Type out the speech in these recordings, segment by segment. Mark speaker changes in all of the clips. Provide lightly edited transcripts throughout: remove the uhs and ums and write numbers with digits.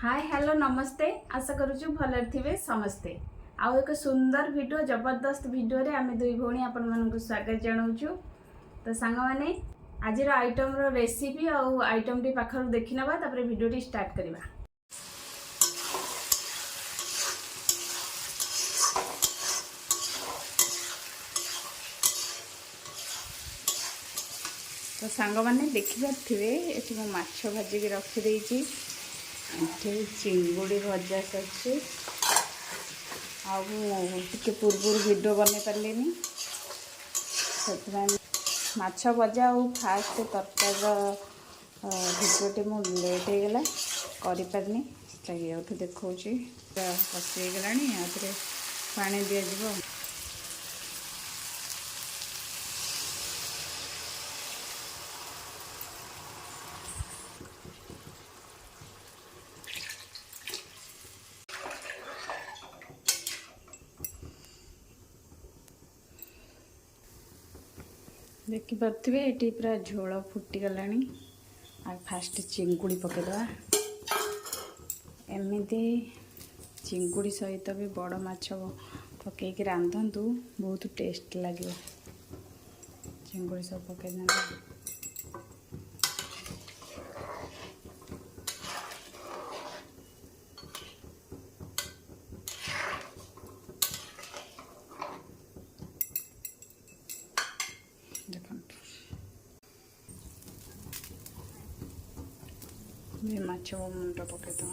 Speaker 1: Hi hello नमस्ते। आशा करूँ भलर थे समस्ते। आउ एक सुंदर वीडियो जबरदस्त वीडियो रे आमे दुई भौणी आपण मानक स्वागत जनाऊँ। तो सांग माने आज आइटम रो रेसिपी आउ आइटम टी पाखर देखि नबा तापर वीडियो टी स्टार्ट करबा। तो सांग माने देखि पारथिबे एठी मो माछ भाजी के रखि देइची। एठी चिंगुड़ी भजा सच्ची आगे पूर्व वीडियो बन पारे से माछ भजा और फास्ट तरकार भिडियोटे मो लेट होगला करपारनी ये देखा कषीगला पानी दिज्व। देखिपे ये पूरा झोल फुटीगला। आ फास्ट चिंगुड़ी पकईदे एमती चिंगुड़ी सहित भी बड़ माछ पकईकि रांधतु बहुत टेस्ट लगे। चिंगुड़ी सब पकईदे माछ मुंड पकईदे।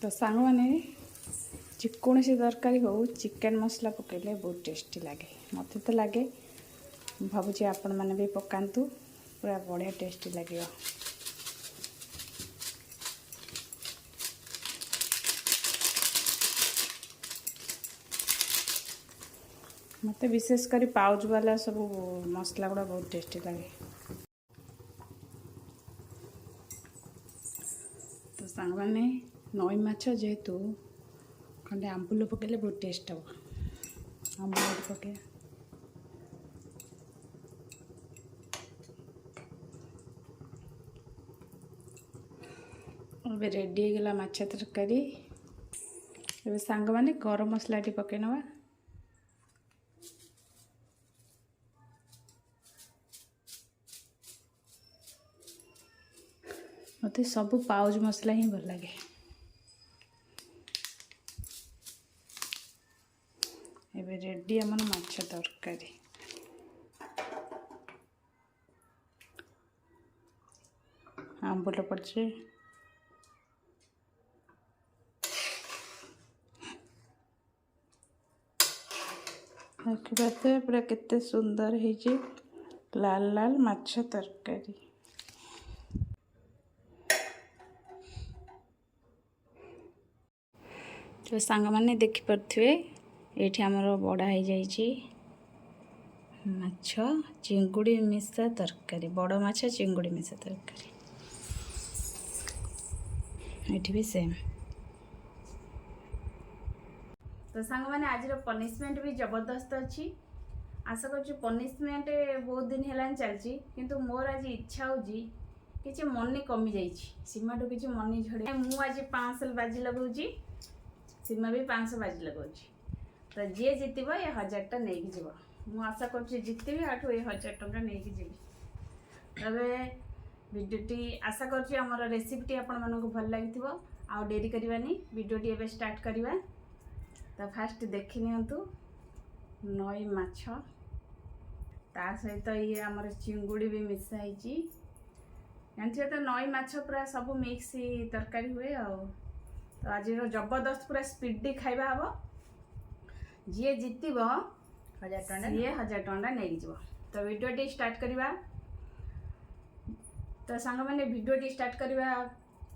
Speaker 1: तो सांग माने जेकोसी तरकारी हो चिकेन मसला पकईले बहुत टेस्टी लगे। मत तो लगे भावुँ आपण मैंने भी पकातु पूरा बढ़िया टेस्टी लगे। मत विशेषकर पाउच वाला सब मसला गुड़ा बहुत टेस्टी लगे। तो सांग माने नई माछ जेहेतु खंडे आंबुल पकईले बहुत टेस्ट हम आंबुल पके रेडी होगला माछ तरकारी। ए सांग माने गरम मसला टी पकई नवा। मत सब पाउच मसला ही भल लगे। एबे रेडी हमन माछ तरकारी। आंबुल पड़े देखिए पूरा केते सुंदर है लाल लाल माछ तरकारी। तो सांग माने देखि परथिबे एठी हमरो बड़ा हो जाइए माछ चिंगुड़ी मिशा तरकारी। बड़ माछ चिंगुड़ी मिशा तरकारी एठी भी सेम। तो सांग माने आज पनिशमेंट भी जबरदस्त अच्छी। आशा कर पनिशमेंट बहुत दिन है चलती किंतु मोर आज इच्छा हो कि मनी कमी जाइए सीमाठू कि मनी झड़े मु आज 500 बाजी लगाऊँ सीमा भी 500 बाजी लगाऊँ। तो जी जीतब ये 1000 टा नहीं जीव मु आशा कर जीतबी आठू ये 1000 टंका नहीं जी। तबे वीडियोटी आशा कर रेसिपीटी आपण मानक भल लगी आ डेरी करवानी वीडियोटी एबे स्टार्ट करवा। तो फास्ट देखि नियंतु नई माछ ता सहित ये आमर चिंगुड़ी भी मिसाई जानते तो नई माछ पूरा सब मिक्स तरकारी हुए आ। तो आज जबरदस्त पूरा स्पीडी खाइबा हम जी जितब
Speaker 2: 1000 टଙ୍କା
Speaker 1: सी 1000 टଙ୍କା नहीं जीव। तो वीडियो स्टार्ट करवा। तो सांग मैंने वीडियो स्टार्ट करवा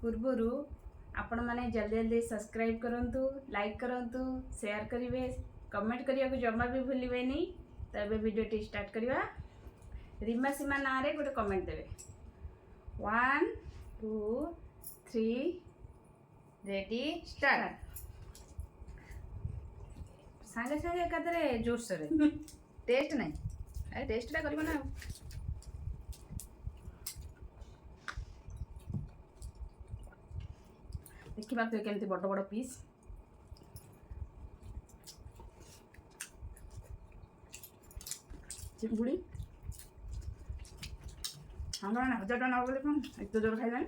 Speaker 1: पूर्वर आपण मैंने जल्दी जल्दी सब्सक्राइब करंतु, लाइक करंतु, शेयर करेंगे, कमेंट करने को जमा भी भूलें। तो ये वीडियो स्टार्ट करवा। रीमा सीमा ना रे गोटे कमेंट देवे। 1 2 3
Speaker 2: रेडी स्टार्ट। सागे सागे एकादरे जोर से टेस्ट नहीं। अरे टेस्ट टा करबो ना।
Speaker 1: देखा तो केमती बड़ बड़ पीस चिंगुड़ी हाँ 1000 टଙ୍କା बोले कौन एक तो जोर खाइलानी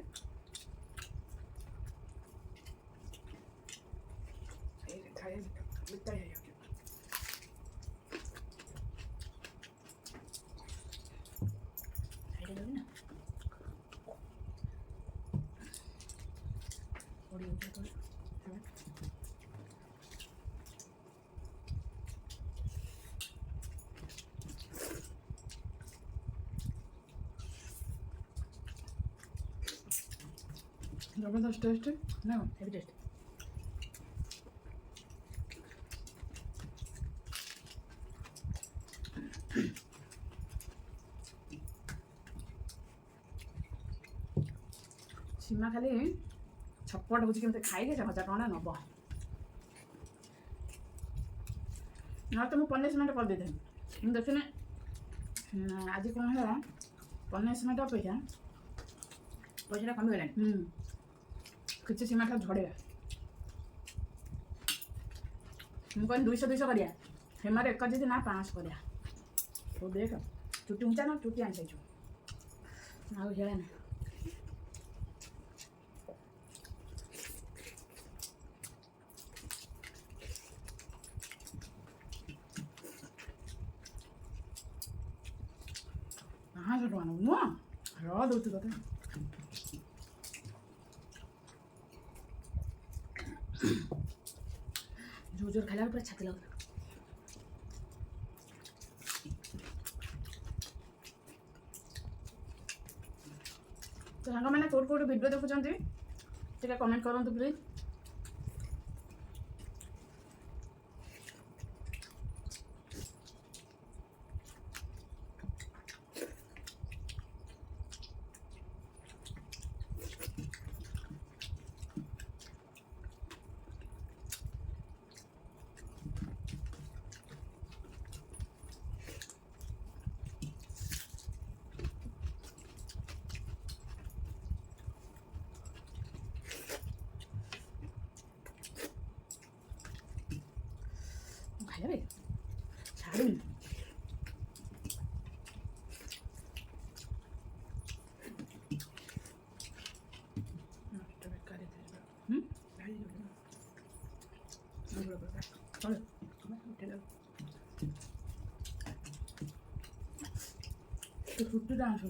Speaker 1: जबरदस्त टेस्ट ना
Speaker 2: हेवी टेस्ट।
Speaker 1: सीमा खाली छपट हो खाइले 1000 टଙ୍କା नब ना तो मुझे पनिशमेंट कर देते देखने आज कौन है पनिशमेंट अपेक्षा
Speaker 2: पैसा कमीगला
Speaker 1: किसी सीमा खा झड़ेगा मुझे कहनी 200 200 करिया हेमार एक जी ना 500 करिया तो देख चुटी ऊँचा ना चुटी आनी चाहिए आउ हेला ना हाँ जो टଙ୍କା नुह रह दौर ते जोर जोर खाला पूरा छाती लग तो सांग मैंने कौट कौट वीडियो देखुं कमेंट करूँ प्लीज। खाया रे छाड़ी तो फुट डांस हो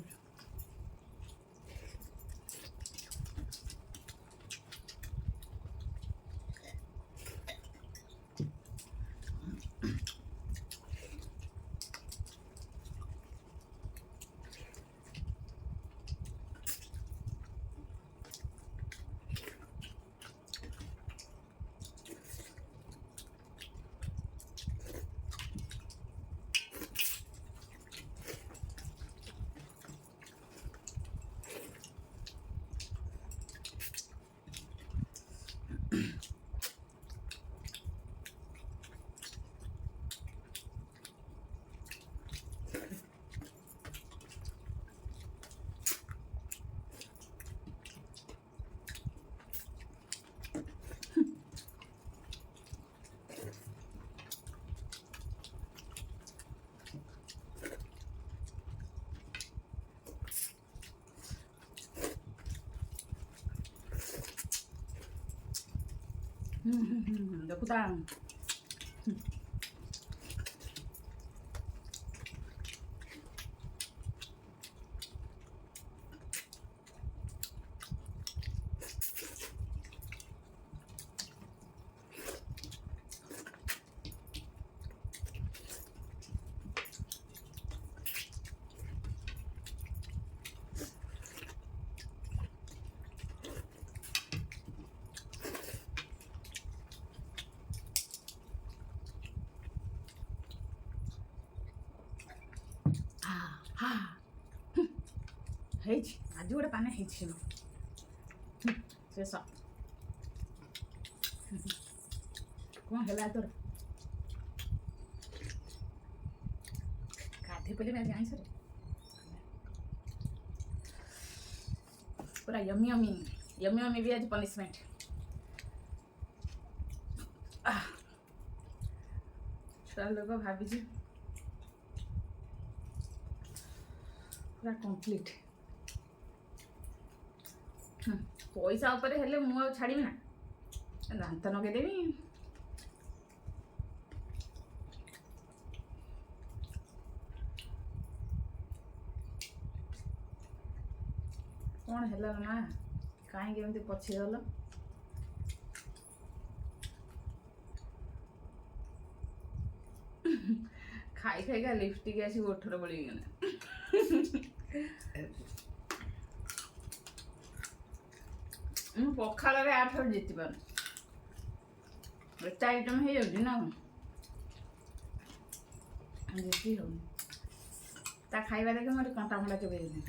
Speaker 1: देखुता ହେଇଛି ଆଜି ଗୋଟେ ପାନେ ହେଇଛି ଶେଷ କ'ଣ ହେଲା ତୋର ଗାଧେଇ ପଡ଼ିଲି ଆଜି ଆଇଁଷରେ ପୁରା ୟମି ୟମି ବି ଆଜି ପନିଶମେଣ୍ଟ ଛୁଆ ଲୋକ ଭାବିଛି ପୁରା କମ୍ପ୍ଲିଟ୍ ପଇସା ଉପରେ ହେଲେ ମୁଁ ଆଉ ଛାଡ଼ିବି ନା ଦାନ୍ତ ନଗେଇଦେବି କ'ଣ ହେଲା ମା କାହିଁକି ଏମିତି ପଛିଗଲ ଖାଇ ଖାଇକା ଲିପଷ୍ଟିକ୍ ଆସି ଓଠରେ ବଳିଗଲା ମୁଁ ପଖାଳରେ ଆଠରେ ଜିତି ପାରୁନି ଏତେ ଆଇଟମ୍ ହେଇଯାଉଛି ନା ଜିତି ହଉନି ତା ଖାଇବା ଦେଖି ମୋର କଣ୍ଟା ଫଣ୍ଟା ଚୋବେଇ ଦେଲି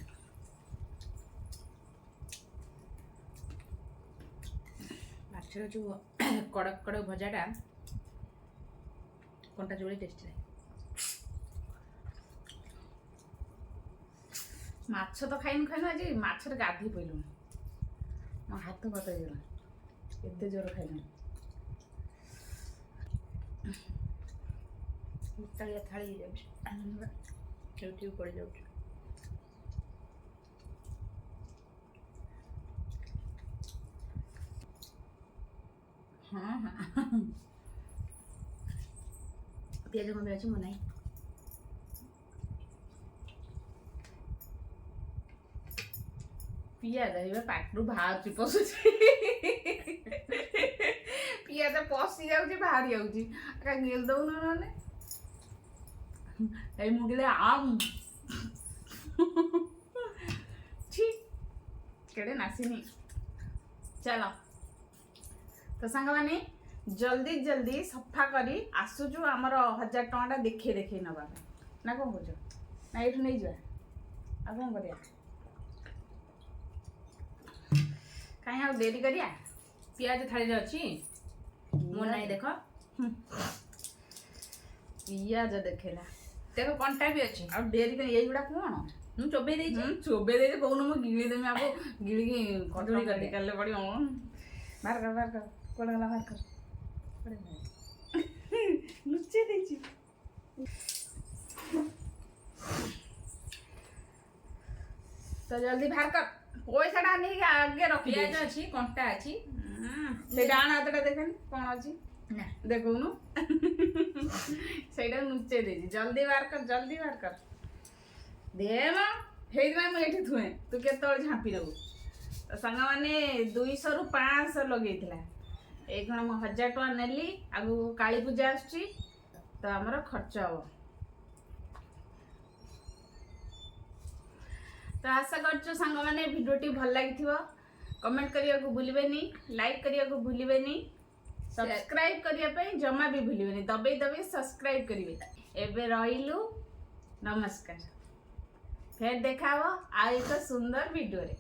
Speaker 2: ମାଛର ଯେଉଁ କଡ଼କ କଡ଼କ ଭଜାଟା କଣ୍ଟା ଚୋବେଇ ଟେଷ୍ଟି ଲାଗେ
Speaker 1: ମାଛ ତ ଖାଇନୁ ଆଜି ମାଛରେ ଗାଧେଇ ପଇଲୁନି ମୋ ହାତ ଫାତ ହେଇଗଲା ଏତେ ଜୋର ଖାଇଲୁଣି
Speaker 2: ଉତ୍ତାଳିଆ ଥାଳି ହେଇଯାଉଛି ସେଇଠି ପଡ଼ିଯାଉଛି
Speaker 1: ହଁ
Speaker 2: ପିଆଜ କମି ଅଛି ମୁଁ ନାହିଁ
Speaker 1: ପିଆଜ ଏବେ ପାଟିରୁ ବାହାରୁଛି ପଶୁଛି ପିଆଜ ପଶି ଯାଉଛି ବାହାରି ଯାଉଛି ଗିଳି ଦଉନ ନହେଲେ ଏଇ ମୁଁ ଗିଲେ ଆମ୍ ଛି କେଡ଼େ ନାସିନି ଚାଲ ତ ସାଙ୍ଗମାନେ ଜଲ୍ଦି ଜଲ୍ଦି ସଫା କରି ଆସୁଛୁ ଆମର 1000 ଟଙ୍କାଟା ଦେଖେଇ ନେବା ପାଇଁ ନା କ'ଣ କହୁଛ ନା ଏଇଠୁ ନେଇଯିବା ଆଉ କ'ଣ କରିବା କାହିଁ ଆଉ ଡେରି କରିବା
Speaker 2: ପିଆଜ ଥାଳିରେ ଅଛି ମୋ ନାହିଁ ଦେଖ
Speaker 1: ପିଆଜ ଦେଖେଇଲା
Speaker 2: ଦେଖ କଣ୍ଟା ବି ଅଛି
Speaker 1: ଆଉ ଡେରି କରି ଏଇଗୁଡ଼ା କ'ଣ
Speaker 2: ମୁଁ ଚୋବେଇ ଦେଇଛି
Speaker 1: ଚୋବେଇ ଦେଇଛି କହୁନ ମୁଁ ଗିଳି ଦେମି ଆକୁ ଗିଳିକି କଦଳୀ କରି କାଲେ ପଡ଼ିବ ବାହାର କର କୁଆଡ଼େ ଗଲା ବାହାର କର ଲୁଚେଇ ଦେଇଛି ତ ଜଲ୍ଦି ବାହାର କର ପଇସାଟା ନେଇକି ଆଗେ ରଖି
Speaker 2: ପିଆଜ ଅଛି କଣ୍ଟା ଅଛି
Speaker 1: ସେ ଡାହାଣ ହାତଟା ଦେଖେନି କ'ଣ ଅଛି
Speaker 2: ନା
Speaker 1: ଦେଖୁନୁ ସେଇଟା ଲୁଚେଇ ଦେଇଛି ଜଲ୍ଦି ବାହାର କର ଦେ ମା ହେଇଥିପାଇଁ ମୁଁ ଏଇଠି ଥୁଏଁ ତୁ କେତେବେଳେ ଝାମ୍ପି ନେବୁ ତ ସାଙ୍ଗମାନେ 200ରୁ 500 ଲଗେଇଥିଲା ଏଇ କ'ଣ ମୁଁ 1000 ଟଙ୍କା ନେଲି ଆଗକୁ କାଳୀ ପୂଜା ଆସୁଛି ତ ଆମର ଖର୍ଚ୍ଚ ହବ ତ ଆଶା କରୁଛୁ ସାଙ୍ଗମାନେ ଭିଡ଼ିଓଟି ଭଲ ଲାଗିଥିବ କମେଣ୍ଟ କରିବାକୁ ଭୁଲିବେନି ଲାଇକ୍ କରିବାକୁ ଭୁଲିବେନି ସବସ୍କ୍ରାଇବ୍ କରିବା ପାଇଁ ଜମା ବି ଭୁଲିବେନି ଦବେଇ ସବସ୍କ୍ରାଇବ୍ କରିବେ ଏବେ ରହିଲୁ ନମସ୍କାର ଫେର ଦେଖା ହବ ଆଉ ଏକ ସୁନ୍ଦର ଭିଡ଼ିଓରେ